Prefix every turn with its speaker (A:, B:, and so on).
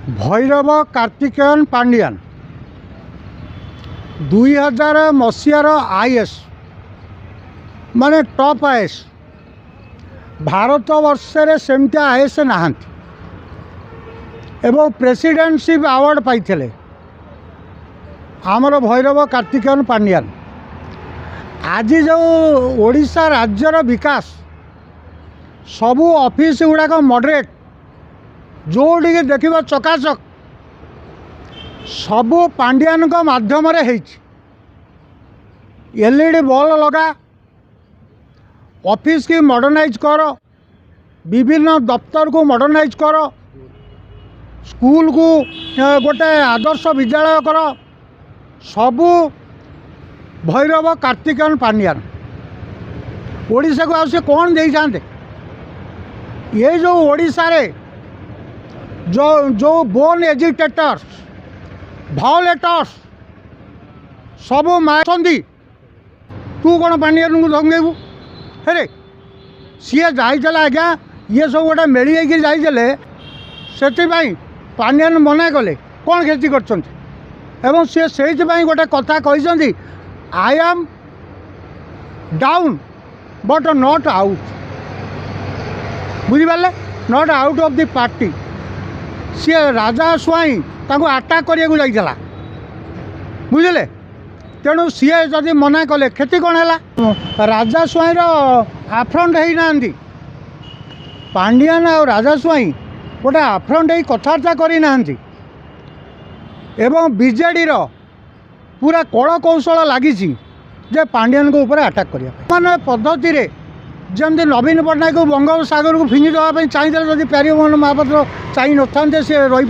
A: Bhairav Karthikeyan Pandian 2000 मसीहार IAS माने top IAS Bharat वर्षे सेमती आईएएस नहांती एवं प्रेसिडेंटशिप अवार्ड पाइथिले आमर भैरव कार्तिकेयन पांडियान। आज जो ओडिशा राज्यर विकास सबू ऑफिस गुड़ाक मॉडरेट जोड़ी देखिए चकाचक सबू पांडियान माध्यम एलईडी बल्ब लगा ऑफिस की मॉडर्नाइज कर विभिन्न दफ्तर को मॉडर्नाइज कर स्कूल को गोटे आदर्श विद्यालय कर सबू भैरव कार्तिकेयन पांडियान ओडिशा को आसे कौन दे जाते ये जो ओडिशा रे जो बोर्न एजिटेटर्स भाओलेटर्स सब मारती तू कौन पांडियान को धंगेबू हे सी जाइला आज्ञा ये सब गोटे मेल जाइले से पांडियान मना कले कौन क्षति कर सी गोटे कथा कहते I am down but not out बुझिपारे not out of the party सी राजा स्वाई आटाक करने बुझे तेणु सी जदि मना कले क्षति कौन है राजा स्वाईर आफ्रंट होना पांडियान और राजा स्वाई गोटे आफ्रंट हो कथबार्ता करना एवं बीजेडी पूरा कल कौशल लगी जे पांडियान को ऊपर अटैक करने पद्धति रे जमी नवीन पट्टनायक को बंगोपसागर को फिंगी देवाई चाहिए जब प्यारीमोहन महापात्र चाहिए न था सी रही